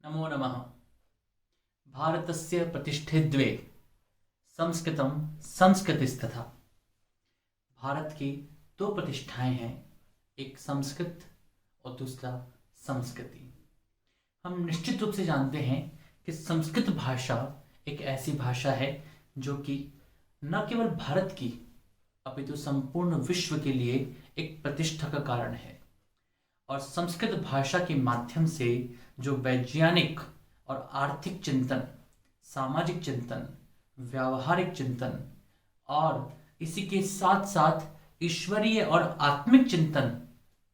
नमो नमः। भारतस्य प्रतिष्ठे द्वे संस्कृतं संस्कृतिस्तथा। भारत की दो प्रतिष्ठाएं हैं, एक संस्कृत और दूसरा संस्कृति। हम निश्चित रूप से जानते हैं कि संस्कृत भाषा एक ऐसी भाषा है जो कि न केवल भारत की अपितु संपूर्ण विश्व के लिए एक प्रतिष्ठा का कारण है। और संस्कृत भाषा के माध्यम से जो वैज्ञानिक और आर्थिक चिंतन, सामाजिक चिंतन, व्यावहारिक चिंतन और इसी के साथ साथ ईश्वरीय और आत्मिक चिंतन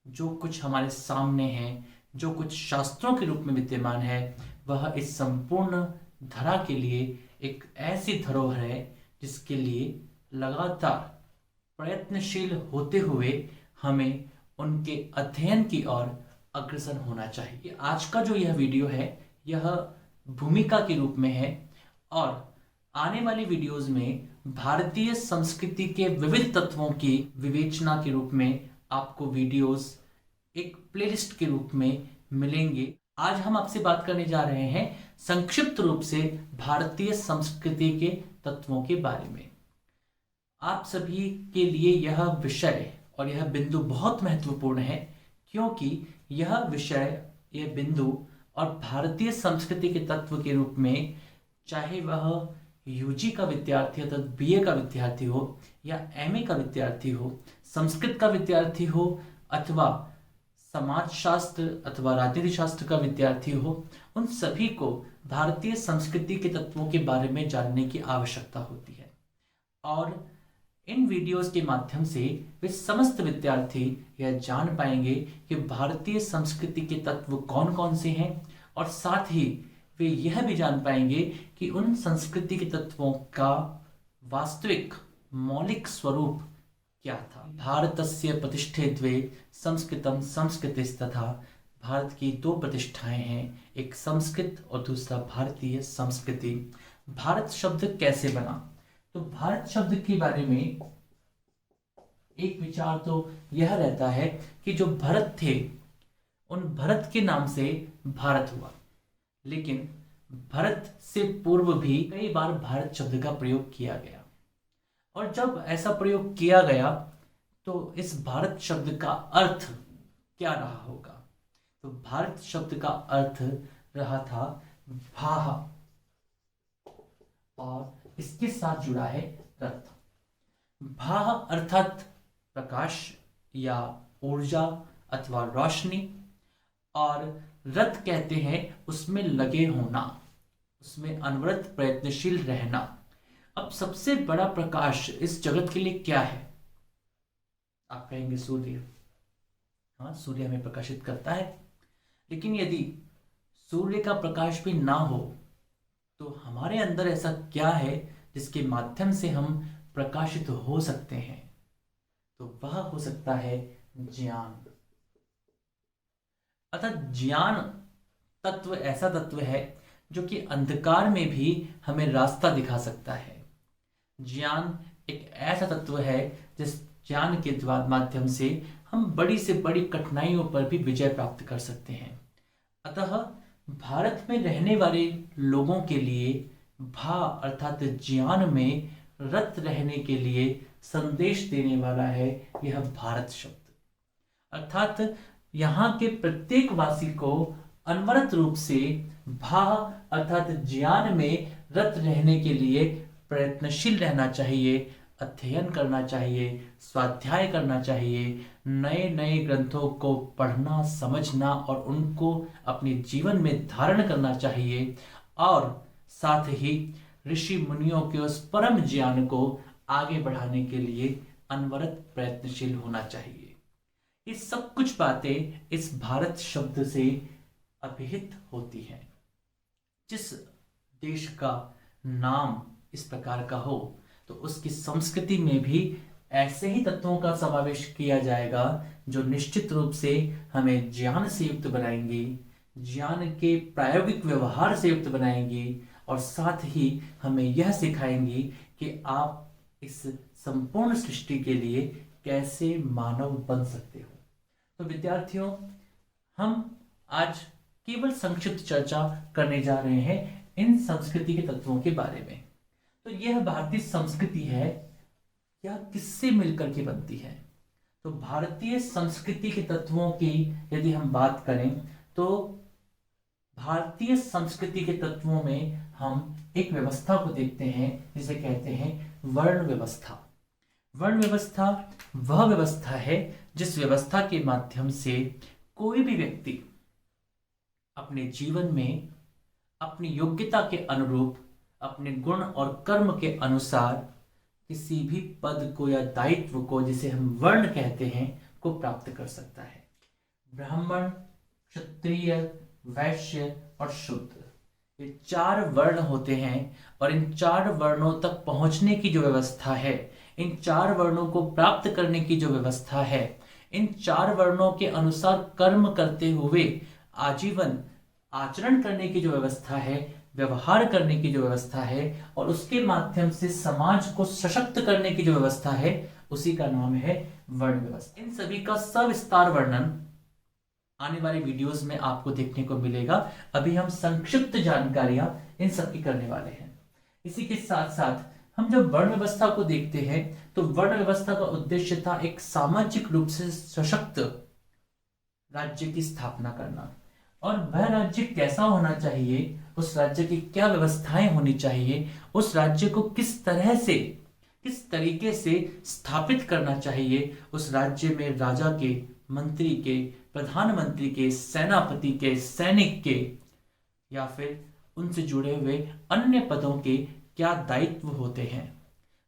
जो कुछ हमारे सामने है, जो कुछ शास्त्रों के रूप में विद्यमान है, वह इस संपूर्ण धरा के लिए एक ऐसी धरोहर है जिसके लिए लगातार प्रयत्नशील होते हुए हमें उनके अध्ययन की ओर अग्रसर होना चाहिए। आज का जो यह वीडियो है यह भूमिका के रूप में है और आने वाली वीडियोस में भारतीय संस्कृति के विविध तत्वों की विवेचना के रूप में आपको वीडियोस एक प्लेलिस्ट के रूप में मिलेंगे। आज हम आपसे बात करने जा रहे हैं संक्षिप्त रूप से भारतीय संस्कृति के तत्वों के बारे में। आप सभी के लिए यह विषय और यह बिंदु बहुत महत्वपूर्ण है क्योंकि यह विषय, यह बिंदु और भारतीय संस्कृति के तत्व के रूप में, चाहे वह यूजी का विद्यार्थी अर्थात बीए का विद्यार्थी हो या एमए का विद्यार्थी हो, संस्कृत का विद्यार्थी हो अथवा समाजशास्त्र अथवा राजनीति शास्त्र का विद्यार्थी हो, उन सभी को भारतीय संस्कृति के तत्वों के बारे में जानने की आवश्यकता होती है। और इन वीडियोस के माध्यम से वे समस्त विद्यार्थी यह जान पाएंगे कि भारतीय संस्कृति के तत्व कौन कौन से हैं और साथ ही वे यह भी जान पाएंगे कि उन संस्कृति के तत्वों का वास्तविक मौलिक स्वरूप क्या था। भारतस्य प्रतिष्ठे द्वे संस्कृतं संस्कृतिस्तथा। भारत की दो प्रतिष्ठाएं हैं, एक संस्कृत और दूसरा भारतीय संस्कृति। भारत शब्द कैसे बना? तो भारत शब्द के बारे में एक विचार तो यह रहता है कि जो भरत थे उन भरत के नाम से भारत हुआ, लेकिन भरत से पूर्व भी कई बार भारत शब्द का प्रयोग किया गया। और जब ऐसा प्रयोग किया गया तो इस भारत शब्द का अर्थ क्या रहा होगा? तो भारत शब्द का अर्थ रहा था भाह और इसके साथ जुड़ा है रथ। भाह अर्थात प्रकाश या ऊर्जा अथवा रोशनी, और रथ कहते हैं उसमें लगे होना, उसमें अनवरत प्रयत्नशील रहना। अब सबसे बड़ा प्रकाश इस जगत के लिए क्या है? आप कहेंगे सूर्य। हाँ, सूर्य हमें प्रकाशित करता है, लेकिन यदि सूर्य का प्रकाश भी ना हो तो हमारे अंदर ऐसा क्या है जिसके माध्यम से हम प्रकाशित हो सकते हैं? तो वह हो सकता है ज्ञान। अर्थात ज्ञान तत्व ऐसा तत्व है जो कि अंधकार में भी हमें रास्ता दिखा सकता है। ज्ञान एक ऐसा तत्व है जिस ज्ञान के माध्यम से हम बड़ी से बड़ी कठिनाइयों पर भी विजय प्राप्त कर सकते हैं। अतः भारत में रहने वाले लोगों के लिए भा अर्थात ज्ञान में रत रहने के लिए संदेश देने वाला है यह भारत शब्द। अर्थात यहाँ के प्रत्येक वासी को अनवरत रूप से भा अर्थात ज्ञान में रत रहने के लिए प्रयत्नशील रहना चाहिए, अध्ययन करना चाहिए, स्वाध्याय करना चाहिए, नए नए ग्रंथों को पढ़ना, समझना और उनको अपने जीवन में धारण करना चाहिए, और साथ ही ऋषि मुनियों के उस परम ज्ञान को आगे बढ़ाने के लिए अनवरत प्रयत्नशील होना चाहिए। ये सब कुछ बातें इस भारत शब्द से अभिहित होती हैं। जिस देश का नाम इस प्रकार का हो तो उसकी संस्कृति में भी ऐसे ही तत्वों का समावेश किया जाएगा जो निश्चित रूप से हमें ज्ञान से युक्त बनाएंगी, ज्ञान के प्रायोगिक व्यवहार से युक्त बनाएंगी, और साथ ही हमें यह सिखाएंगी कि आप इस संपूर्ण सृष्टि के लिए कैसे मानव बन सकते हो। तो विद्यार्थियों, हम आज केवल संक्षिप्त चर्चा करने जा रहे हैं इन संस्कृति के तत्वों के बारे में। तो यह भारतीय संस्कृति है, यह किससे मिलकर के बनती है? तो भारतीय संस्कृति के तत्वों की यदि हम बात करें तो भारतीय संस्कृति के तत्वों में हम एक व्यवस्था को देखते हैं जिसे कहते हैं वर्ण व्यवस्था। वर्ण व्यवस्था वह व्यवस्था है जिस व्यवस्था के माध्यम से कोई भी व्यक्ति अपने जीवन में अपनी योग्यता के अनुरूप, अपने गुण और कर्म के अनुसार किसी भी पद को या दायित्व को, जिसे हम वर्ण कहते हैं, को प्राप्त कर सकता है। ब्राह्मण, क्षत्रिय, वैश्य और शूद्र, ये 4 वर्ण होते हैं और इन 4 वर्णों तक पहुंचने की जो व्यवस्था है, इन 4 वर्णों को प्राप्त करने की जो व्यवस्था है, इन 4 वर्णों के अनुसार कर्म करते हुए आजीवन आचरण करने की जो व्यवस्था है, व्यवहार करने की जो व्यवस्था है और उसके माध्यम से समाज को सशक्त करने की जो व्यवस्था है, उसी का नाम है वर्ण व्यवस्था। इन सभी का सविस्तार वर्णन आने वाले वीडियोस में आपको देखने को मिलेगा। अभी हम संक्षिप्त जानकारियां इन सब की करने वाले हैं। इसी के साथ साथ हम जब वर्ण व्यवस्था को देखते हैं तो वर्ण व्यवस्था का उद्देश्य था एक सामाजिक रूप से सशक्त राज्य की स्थापना करना। और वह राज्य कैसा होना चाहिए, उस राज्य की क्या व्यवस्थाएं होनी चाहिए, उस राज्य को किस तरह से, किस तरीके से स्थापित करना चाहिए, उस राज्य में राजा के, मंत्री के, प्रधानमंत्री के, सेनापति के, सैनिक के या फिर उनसे जुड़े हुए अन्य पदों के क्या दायित्व होते हैं।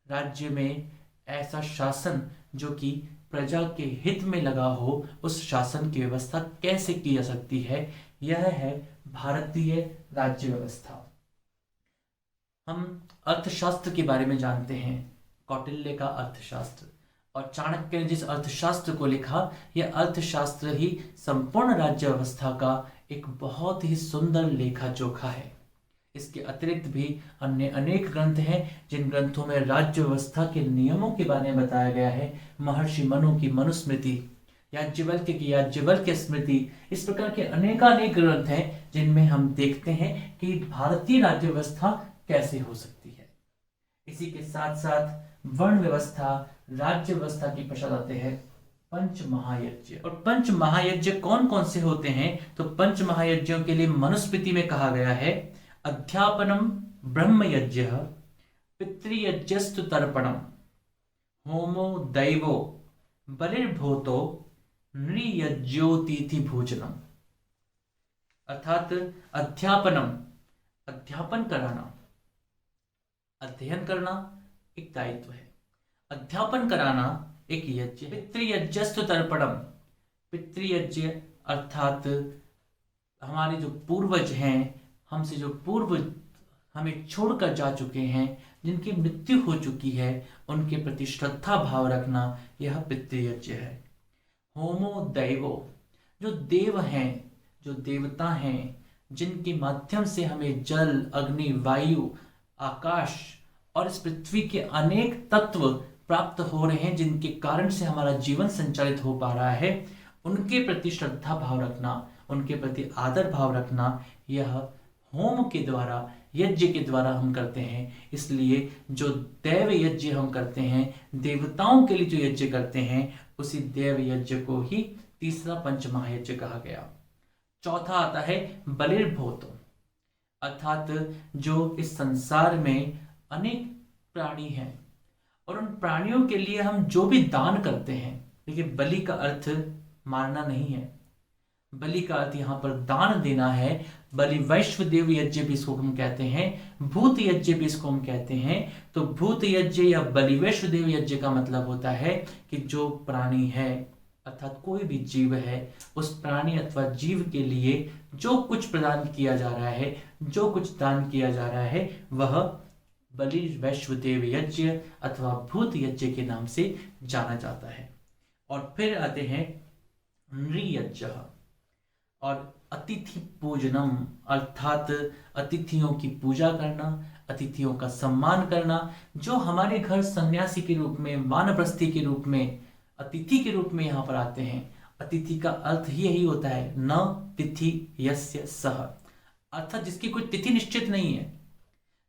राज्य में ऐसा शासन जो कि प्रजा के हित में लगा हो, उस शासन की व्यवस्था कैसे की जा सकती है, यह है भारतीय राज्य व्यवस्था। हम अर्थशास्त्र के बारे में जानते हैं, कौटिल्य का अर्थशास्त्र, और चाणक्य ने जिस अर्थशास्त्र को लिखा, यह अर्थशास्त्र ही संपूर्ण राज्य व्यवस्था का एक बहुत ही सुंदर लेखा जोखा है। इसके अतिरिक्त भी अन्य अनेक ग्रंथ हैं जिन ग्रंथों में राज्य व्यवस्था के नियमों के बारे में बताया गया है। महर्षि मनु की मनुस्मृति, याज्ञवल्क्य की याज्ञवल्क्य स्मृति, इस प्रकार के अनेकानेक ग्रंथ हैं जिनमें हम देखते हैं कि भारतीय राज्य व्यवस्था कैसे हो सकती है। इसी के साथ साथ वर्ण व्यवस्था, राज्य व्यवस्था के पश्चात आते हैं पंच महायज्ञ। और पंच महायज्ञ कौन कौन से होते हैं? तो पंच महायज्ञों के लिए मनुस्मृति में कहा गया है अध्यापनम ब्रह्मयज्ञ, पितृयज्ञस्तु तर्पणम, होमो दैवो बलिर्भूतो नृयज्ञोतिथि भोजनम। अर्थात अध्यापनम, अध्यापन कराना, अध्ययन करना एक दायित्व है, अध्यापन कराना एक यज्ञ। पितृयज्ञस्तु तर्पणम, पितृयज्ञ अर्थात हमारे जो पूर्वज हैं, हमसे जो पूर्व हमें छोड़कर जा चुके हैं, जिनकी मृत्यु हो चुकी है, उनके प्रति श्रद्धा भाव रखना, यह पितृयज्ञ है। होमो दैवो, जो देव हैं, जो देवता हैं, जिनके माध्यम से हमें जल, अग्नि, वायु, आकाश और इस पृथ्वी के अनेक तत्व प्राप्त हो रहे हैं, जिनके कारण से हमारा जीवन संचालित हो पा रहा है, उनके प्रति श्रद्धा भाव रखना, उनके प्रति आदर भाव रखना, यह होम के द्वारा, यज्ञ के द्वारा हम करते हैं। इसलिए जो देव यज्ञ हम करते हैं, देवताओं के लिए जो यज्ञ करते हैं, उसी देव यज्ञ को ही तीसरा पंच महायज्ञ कहा गया। चौथा आता है बलिर्भूतो, अर्थात जो इस संसार में अनेक प्राणी हैं और उन प्राणियों के लिए हम जो भी दान करते हैं, देखिए बलि का अर्थ मारना नहीं है, बलि का अर्थ यहाँ पर दान देना है। बलि वैश्वदेव यज्ञ भी इसको हम कहते हैं, भूत यज्ञ भी इसको हम कहते हैं। तो भूत यज्ञ या बलि वैश्वदेव यज्ञ का मतलब होता है कि जो प्राणी है, अर्थात कोई भी जीव है, उस प्राणी अथवा जीव के लिए जो कुछ प्रदान किया जा रहा है, जो कुछ दान किया जा रहा है, वह बलि वैश्वदेव यज्ञ अथवा भूत यज्ञ के नाम से जाना जाता है। और फिर आते हैं नृयज्ञ और अतिथि पूजनम, अर्थात अतिथियों की पूजा करना, अतिथियों का सम्मान करना। जो हमारे घर सन्यासी के रूप में, वानप्रस्थी के रूप में, अतिथि के रूप में यहाँ पर आते हैं, अतिथि का अर्थ ही यही होता है, न तिथि यस्य सह, अर्थात जिसकी कोई तिथि निश्चित नहीं है।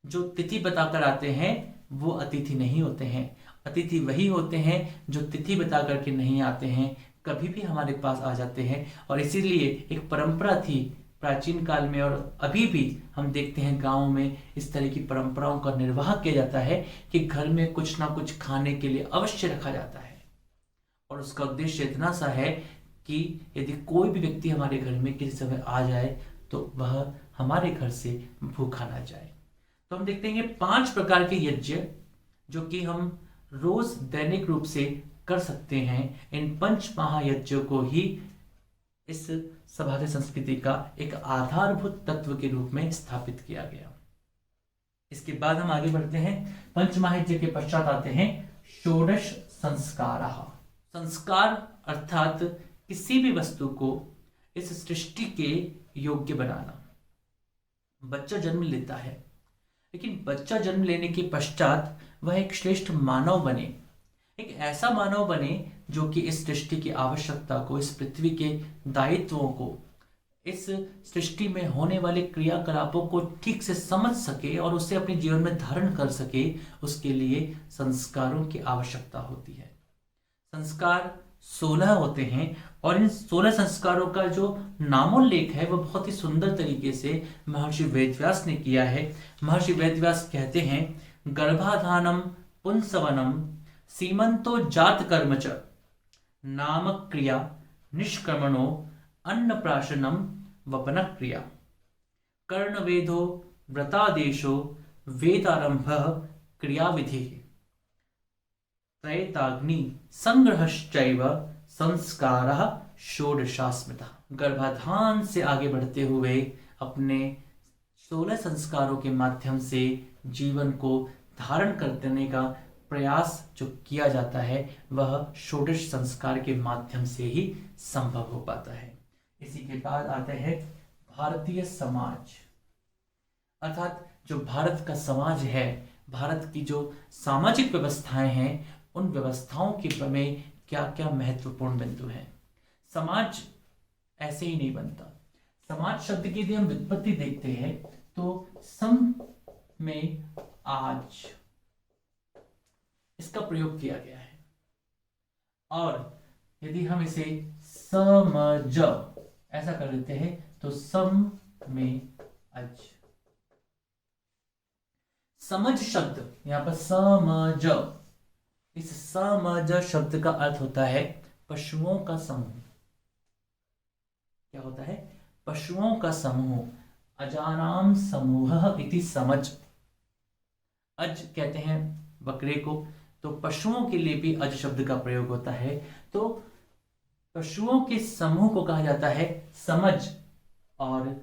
जो तिथि बताकर आते हैं वो अतिथि नहीं होते हैं। अतिथि वही होते हैं जो तिथि बता करके नहीं आते हैं, कभी भी हमारे पास आ जाते हैं। और इसीलिए एक परंपरा थी प्राचीन काल में, और अभी भी हम देखते हैं गाँव में इस तरह की परंपराओं का निर्वाह किया जाता है कि घर में कुछ ना कुछ खाने के लिए अवश्य रखा जाता है। और उसका उद्देश्य इतना सा है कि यदि कोई भी व्यक्ति हमारे घर में किसी समय आ जाए तो वह हमारे घर से भूखा ना जाए। तो हम देखते हैं 5 प्रकार के यज्ञ जो कि हम रोज दैनिक रूप से कर सकते हैं। इन पंच महायज्ञों को ही इस सभ्यता संस्कृति का एक आधारभूत तत्व के रूप में स्थापित किया गया। इसके बाद हम आगे बढ़ते हैं। पंच महायज्ञ के पश्चात आते हैं षोडश संस्कार। संस्कार अर्थात किसी भी वस्तु को इस सृष्टि के योग्य बनाना। बच्चा जन्म लेता है, लेकिन बच्चा जन्म लेने के पश्चात वह एक श्रेष्ठ मानव बने, एक ऐसा मानव बने जो कि इस सृष्टि की आवश्यकता को, इस पृथ्वी के दायित्वों को, इस सृष्टि में होने वाले क्रियाकलापों को ठीक से समझ सके और उसे अपने जीवन में धारण कर सके। उसके लिए संस्कारों की आवश्यकता होती है। संस्कार 16 होते हैं और इन 16 संस्कारों का जो नामोल्लेख है वह बहुत ही सुंदर तरीके से महर्षि वेदव्यास ने किया है। महर्षि वेदव्यास कहते हैं, गर्भाधानम पुंसवनम सीमंतो जात कर्मच नाम क्रिया निष्क्रमणो अन्नप्राशनम वपन क्रिया कर्णवेदो व्रतादेशो वेदारंभ क्रियाविधि त्रैताग्नि संग्रहश्चैव संस्कारः षोडशास्मृतः। गर्भाधान से आगे बढ़ते हुए अपने 16 संस्कारों के माध्यम से जीवन को धारण करने का प्रयास जो किया जाता है वह षोडश संस्कार के माध्यम से ही संभव हो पाता है। इसी के बाद आते हैं भारतीय समाज, अर्थात जो भारत का समाज है, भारत की जो सामाजिक व्यवस्थाएं हैं, उन व्यवस्थाओं के में क्या क्या महत्वपूर्ण बिंदु हैं। समाज ऐसे ही नहीं बनता। समाज शब्द की यदि हम व्युत्पत्ति देखते हैं तो सम में आज इसका प्रयोग किया गया है, और यदि हम इसे समझ ऐसा कर लेते हैं तो सम में अज। समझ शब्द यहां पर समझ, इस समझ शब्द का अर्थ होता है पशुओं का समूह। क्या होता है? पशुओं का समूह। अजानाम समूह इति समझ। अज कहते हैं बकरे को, तो पशुओं के लिए भी अज शब्द का प्रयोग होता है। तो पशुओं के समूह को कहा जाता है समझ और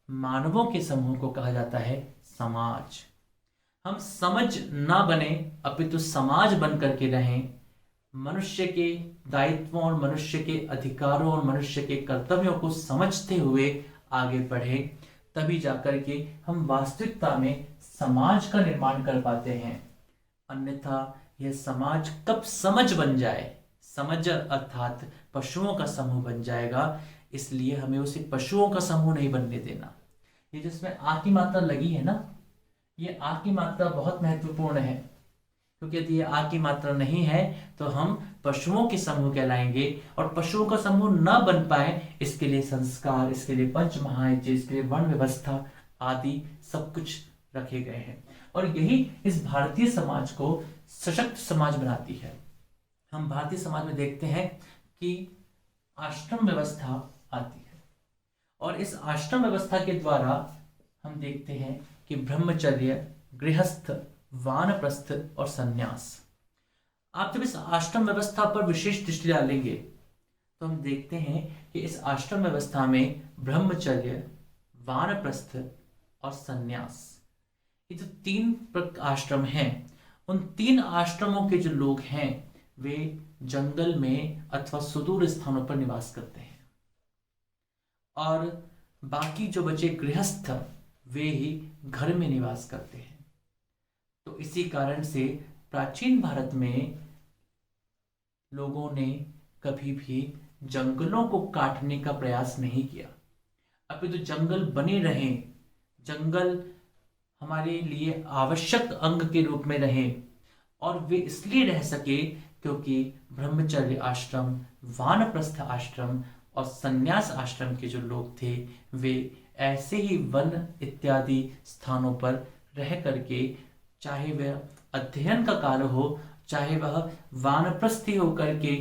मानवों के समूह को कहा जाता है समाज। हम समझ ना बने अपितु समाज बन करके रहें, मनुष्य के दायित्वों और मनुष्य के अधिकारों और मनुष्य के कर्तव्यों को समझते हुए आगे बढ़े, तभी जाकर के हम वास्तविकता में समाज का निर्माण कर पाते हैं। अन्यथा यह समाज कब समझ बन जाए, समझ अर्थात पशुओं का समूह बन जाएगा। इसलिए हमें उसे पशुओं का समूह नहीं बनने देना। ये जिसमें आ की मात्रा लगी है ना, ये आ की मात्रा बहुत महत्वपूर्ण है, क्योंकि यदि ये आ की मात्रा नहीं है तो हम पशुओं के समूह कहलाएंगे, और पशुओं का समूह न बन पाए इसके लिए संस्कार, इसके लिए पंच महायज्ञ, इसके लिए वर्ण व्यवस्था आदि सब कुछ रखे गए हैं। और यही इस भारतीय समाज को सशक्त समाज बनाती है। हम भारतीय समाज में देखते हैं कि आश्रम व्यवस्था आती है, और इस आश्रम व्यवस्था के द्वारा हम देखते हैं कि ब्रह्मचर्य, गृहस्थ, वानप्रस्थ और संन्यास। आप जब इस आश्रम व्यवस्था पर विशेष दृष्टि डालेंगे तो हम देखते हैं कि इस आश्रम व्यवस्था में ब्रह्मचर्य, वानप्रस्थ और संन्यास, ये जो 3 आश्रम हैं, उन 3 आश्रमों के जो लोग हैं वे जंगल में अथवा सुदूर स्थानों पर निवास करते हैं, और बाकी जो बचे गृहस्थ वे ही घर में निवास करते हैं। तो इसी कारण से प्राचीन भारत में लोगों ने कभी भी जंगलों को काटने का प्रयास नहीं किया, अपितु जंगल बने रहे, जंगल हमारे लिए आवश्यक अंग के रूप में रहे, और वे इसलिए रह सके क्योंकि ब्रह्मचर्य आश्रम, वानप्रस्थ आश्रम और संन्यास आश्रम के जो लोग थे वे ऐसे ही वन इत्यादि स्थानों पर रह करके, चाहे वह अध्ययन का काल हो, चाहे वह वानप्रस्थी होकर के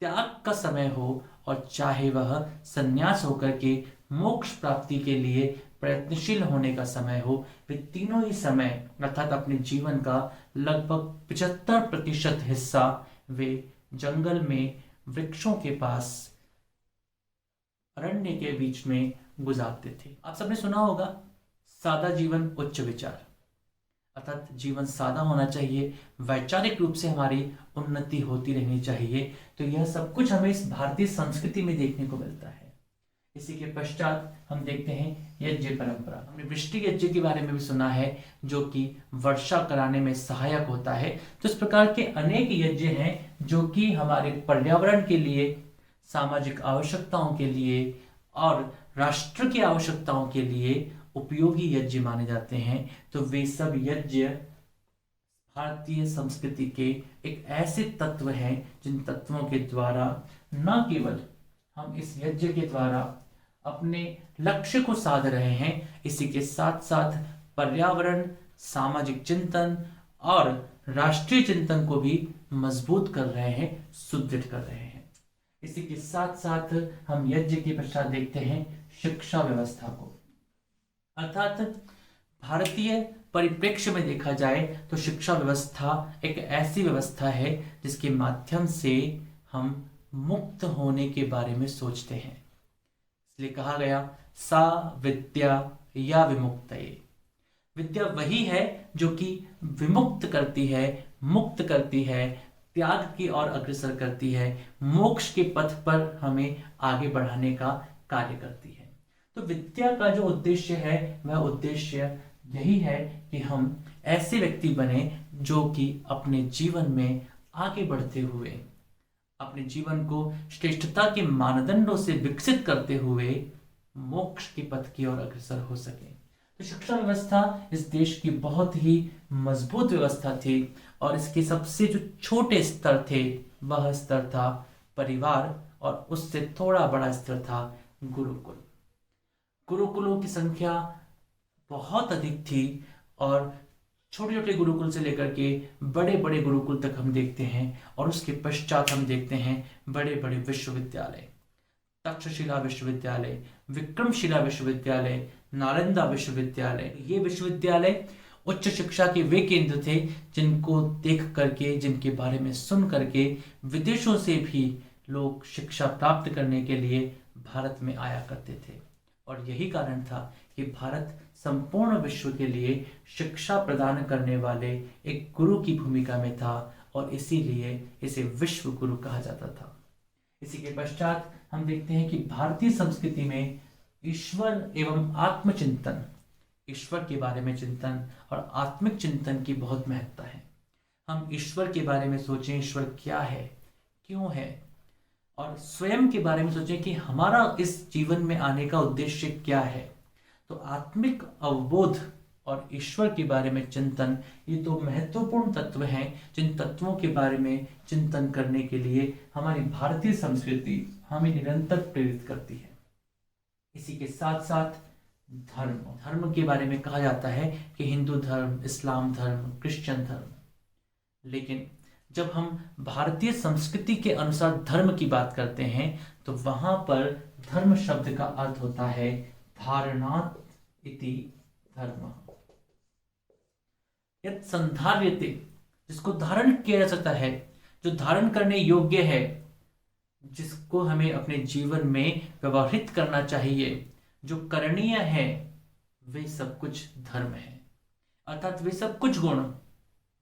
त्याग का समय हो, और चाहे वह संन्यास होकर के मोक्ष प्राप्ति के लिए प्रयत्नशील होने का समय हो, वे तीनों ही समय अर्थात अपने जीवन का लगभग 75% हिस्सा वे जंगल में, वृक्षों के पास, अरण्य के बीच में गुजारते थे। आप सबने सुना होगा, सादा जीवन उच्च विचार, अर्थात जीवन सादा होना चाहिए, वैचारिक रूप से हमारी उन्नति होती रहनी चाहिए। तो यह सब कुछ हमें इस भारतीय संस्कृति में देखने को मिलता है। इसी के पश्चात हम देखते हैं यज्ञ परंपरा। हमने वृष्टि यज्ञ के बारे में भी सुना है, जो कि वर्षा कराने में सहायक होता है। तो इस प्रकार के अनेक यज्ञ हैं जो कि हमारे पर्यावरण के लिए, सामाजिक आवश्यकताओं के लिए और राष्ट्र की आवश्यकताओं के लिए उपयोगी यज्ञ माने जाते हैं। तो वे सब यज्ञ भारतीय संस्कृति के एक ऐसे तत्व हैं जिन तत्वों के द्वारा न केवल हम इस यज्ञ के द्वारा अपने लक्ष्य को साध रहे हैं, इसी के साथ साथ पर्यावरण, सामाजिक चिंतन और राष्ट्रीय चिंतन को भी मजबूत कर रहे हैं, सुदृढ़ कर रहे हैं। इसी के साथ साथ हम यज्ञ के पश्चात देखते हैं शिक्षा व्यवस्था को, अर्थात भारतीय परिप्रेक्ष्य में देखा जाए तो शिक्षा व्यवस्था एक ऐसी व्यवस्था है जिसके माध्यम से हम मुक्त होने के बारे में सोचते हैं। इसलिए कहा गया सा विद्या या विमुक्तये। विद्या वही है जो कि विमुक्त करती है, मुक्त करती है, त्याग की ओर अग्रसर करती है, मोक्ष के पथ पर हमें आगे बढ़ाने का कार्य करती है। तो विद्या का जो उद्देश्य है वह उद्देश्य यही है कि हम ऐसे व्यक्ति बने जो कि अपने जीवन में आगे बढ़ते हुए, अपने जीवन को श्रेष्ठता के मानदंडों से विकसित करते हुए मोक्ष के पथ की ओर अग्रसर हो सके। तो शिक्षा व्यवस्था इस देश की बहुत ही मजबूत व्यवस्था थी, और इसके सबसे जो छोटे स्तर थे वह स्तर था परिवार, और उससे थोड़ा बड़ा स्तर था गुरुकुल। गुरुकुलों की संख्या बहुत अधिक थी, और छोटे छोटे गुरुकुल से लेकर के बड़े बड़े गुरुकुल तक हम देखते हैं। और उसके पश्चात हम देखते हैं बड़े बड़े विश्वविद्यालय, तक्षशिला विश्वविद्यालय, विक्रमशिला विश्वविद्यालय, नालंदा विश्वविद्यालय। ये विश्वविद्यालय उच्च शिक्षा के वे केंद्र थे जिनको देख करके, जिनके बारे में सुन करके विदेशों से भी लोग शिक्षा प्राप्त करने के लिए भारत में आया करते थे। और यही कारण था कि भारत संपूर्ण विश्व के लिए शिक्षा प्रदान करने वाले एक गुरु की भूमिका में था, और इसीलिए इसे विश्व गुरु कहा जाता था। इसी के पश्चात हम देखते हैं कि भारतीय संस्कृति में ईश्वर एवं आत्मचिंतन, ईश्वर के बारे में चिंतन और आत्मिक चिंतन की बहुत महत्ता है। हम ईश्वर के बारे में सोचें, ईश्वर क्या है, क्यों है, और स्वयं के बारे में सोचें कि हमारा इस जीवन में आने का उद्देश्य क्या है। तो आत्मिक अवबोध और ईश्वर के बारे में चिंतन, ये दो महत्वपूर्ण तत्व हैं जिन तत्वों के बारे में चिंतन करने के लिए हमारी भारतीय संस्कृति हमें निरंतर प्रेरित करती है। इसी के साथ साथ धर्म, धर्म के बारे में कहा जाता है कि हिंदू धर्म, इस्लाम धर्म, क्रिश्चियन धर्म। लेकिन जब हम भारतीय संस्कृति के अनुसार धर्म की बात करते हैं तो वहां पर धर्म शब्द का अर्थ होता है धारणात् इति धर्म, यत् संधार्यते, जिसको धारण किया जा सकता है, जो धारण करने योग्य है, जिसको हमें अपने जीवन में व्यवहारित करना चाहिए, जो करणीय है, वे सब कुछ धर्म है। अर्थात वे सब कुछ गुण,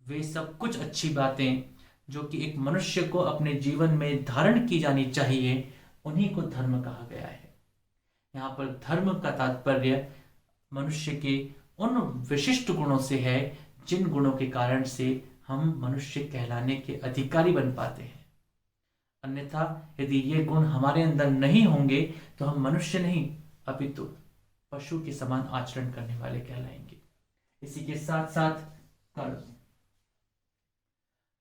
वे सब कुछ अच्छी बातें जो कि एक मनुष्य को अपने जीवन में धारण की जानी चाहिए, उन्हीं को धर्म कहा गया है। यहाँ पर धर्म का तात्पर्य मनुष्य के उन विशिष्ट गुणों से है जिन गुणों के कारण से हम मनुष्य कहलाने के अधिकारी बन पाते हैं। अन्यथा यदि ये गुण हमारे अंदर नहीं होंगे तो हम मनुष्य नहीं अपितु पशु के समान आचरण करने वाले कहलाएंगे। इसी के साथ साथ कर्म,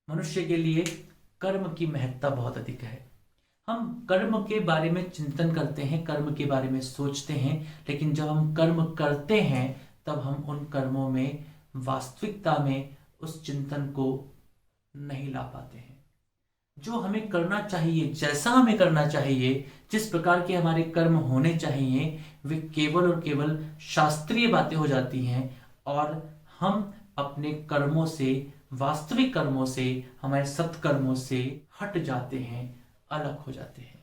मनुष्य के लिए कर्म की महत्ता बहुत अधिक है। हम कर्म के बारे में चिंतन करते हैं, कर्म के बारे में सोचते हैं, लेकिन जब हम कर्म करते हैं तब हम उन कर्मों में वास्तविकता में उस चिंतन को नहीं ला पाते हैं। जो हमें करना चाहिए, जैसा हमें करना चाहिए, जिस प्रकार के हमारे कर्म होने चाहिए, वे केवल और केवल शास्त्रीय बातें हो जाती हैं और हम अपने कर्मों से, वास्तविक कर्मों से, हमारे सत्कर्मों से हट जाते हैं, अलग हो जाते हैं।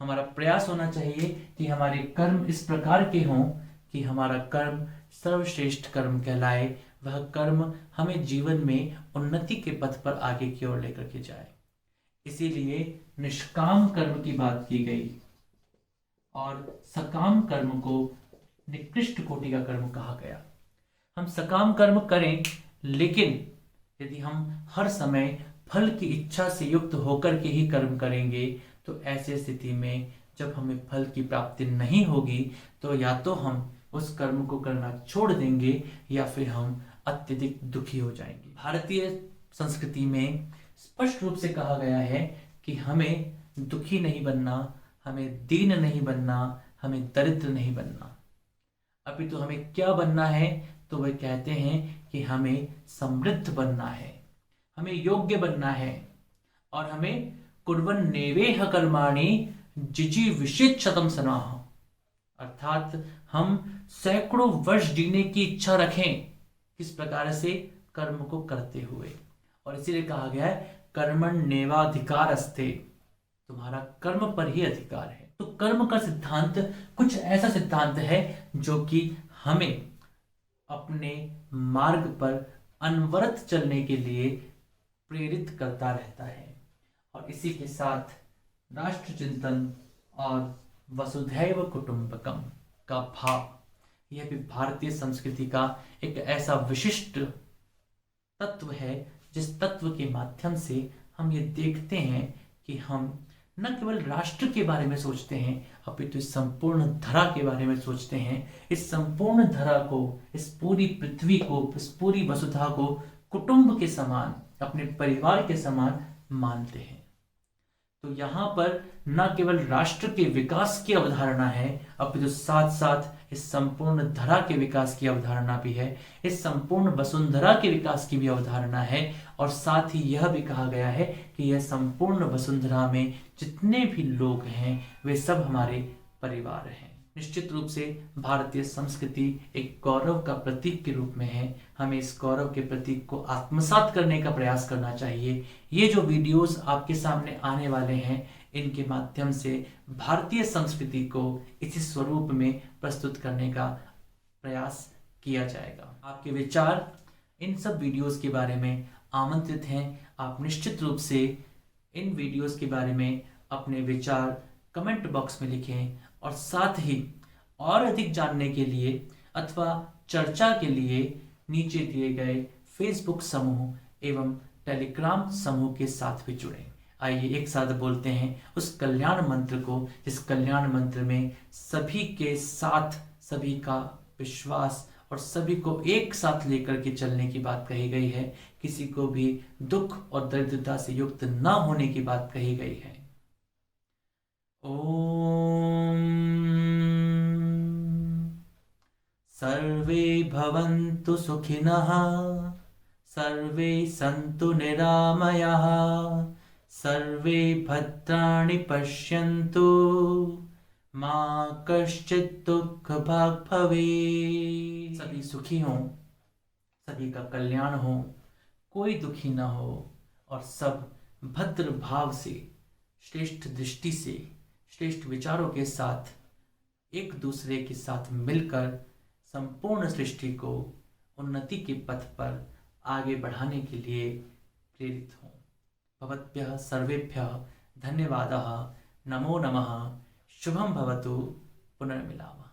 हमारा प्रयास होना चाहिए कि हमारे कर्म इस प्रकार के हों कि हमारा कर्म सर्वश्रेष्ठ कर्म कहलाए, वह कर्म हमें जीवन में उन्नति के पथ पर आगे की ओर लेकर के जाए। इसीलिए निष्काम कर्म की बात की गई और सकाम कर्म को निकृष्ट कोटि का कर्म कहा गया। हम सकाम कर्म करें, लेकिन यदि हम हर समय फल की इच्छा से युक्त होकर के ही कर्म करेंगे तो ऐसे स्थिति में जब हमें फल की प्राप्ति नहीं होगी तो या तो हम उस कर्म को करना छोड़ देंगे या फिर हम अत्यधिक दुखी हो जाएंगे। भारतीय संस्कृति में स्पष्ट रूप से कहा गया है कि हमें दुखी नहीं बनना, हमें दीन नहीं बनना, हमें दरिद्र नहीं बनना, अपितु हमें क्या बनना है, तो वे कहते हैं कि हमें समृद्ध बनना है, हमें योग्य बनना है और हमें कुर्वन् नेवेह कर्माणि जिजीविषेच्छतं सनाः, अर्थात हम सैकड़ों वर्ष जीने की इच्छा रखें, किस प्रकार से, कर्म को करते हुए। और इसीलिए कहा गया है कर्मण्येवाधिकारस्ते, तुम्हारा कर्म पर ही अधिकार है। तो कर्म का सिद्धांत कुछ ऐसा सिद्धांत है जो कि हमें अपने मार्ग पर अनवरत चलने के लिए प्रेरित करता रहता है। और इसी के साथ राष्ट्र चिंतन और वसुधैव कुटुंबकम का भाव, यह भी भारतीय संस्कृति का एक ऐसा विशिष्ट तत्व है जिस तत्व के माध्यम से हम ये देखते हैं कि हम न केवल राष्ट्र के बारे में सोचते हैं अपितु इस संपूर्ण धरा के बारे में सोचते हैं। इस संपूर्ण धरा को, इस पूरी पृथ्वी को, इस पूरी वसुधा को कुटुंब के समान, अपने परिवार के समान मानते हैं। तो यहाँ पर न केवल राष्ट्र के विकास की अवधारणा है अपितु साथ साथ इस संपूर्ण धरा के विकास की अवधारणा भी है, इस संपूर्ण वसुंधरा के विकास की भी अवधारणा है। और साथ ही यह भी कहा गया है कि यह संपूर्ण वसुंधरा में जितने भी लोग हैं वे सब हमारे परिवार हैं। निश्चित रूप से भारतीय संस्कृति एक गौरव का प्रतीक के रूप में है। हमें इस गौरव के प्रतीक को आत्मसात करने का प्रयास करना चाहिए। ये जो वीडियोस आपके सामने आने वाले हैं, इनके माध्यम से भारतीय संस्कृति को इसी स्वरूप में प्रस्तुत करने का प्रयास किया जाएगा। आपके विचार इन सब वीडियोस के बारे में आमंत्रित हैं। आप निश्चित रूप से इन वीडियोस के बारे में अपने विचार कमेंट बॉक्स में लिखें और साथ ही और अधिक जानने के लिए अथवा चर्चा के लिए नीचे दिए गए फेसबुक समूह एवं टेलीग्राम समूह के साथ भी जुड़ें। आइए एक साथ बोलते हैं उस कल्याण मंत्र को, जिस कल्याण मंत्र में सभी के साथ, सभी का विश्वास और सभी को एक साथ लेकर के चलने की बात कही गई है, किसी को भी दुख और दरिद्रता से युक्त न होने की बात कही गई है। ओम सर्वे भवन्तु सुखिनः, सर्वे सन्तु निरामयाः, सर्वे भद्राणि पश्यन्तु, मा कश्चित् दुःखभाग् भवेत्। सभी सुखी हों, सभी का कल्याण हो, कोई दुखी न हो और सब भद्र भाव से, श्रेष्ठ दृष्टि से, श्रेष्ठ विचारों के साथ एक दूसरे के साथ मिलकर संपूर्ण सृष्टि को उन्नति के पथ पर आगे बढ़ाने के लिए प्रेरित हों। भवद्भ्यः सर्वेभ्यः धन्यवादः। नमो नमः। शुभम भवतु। पुनर्मिलामः।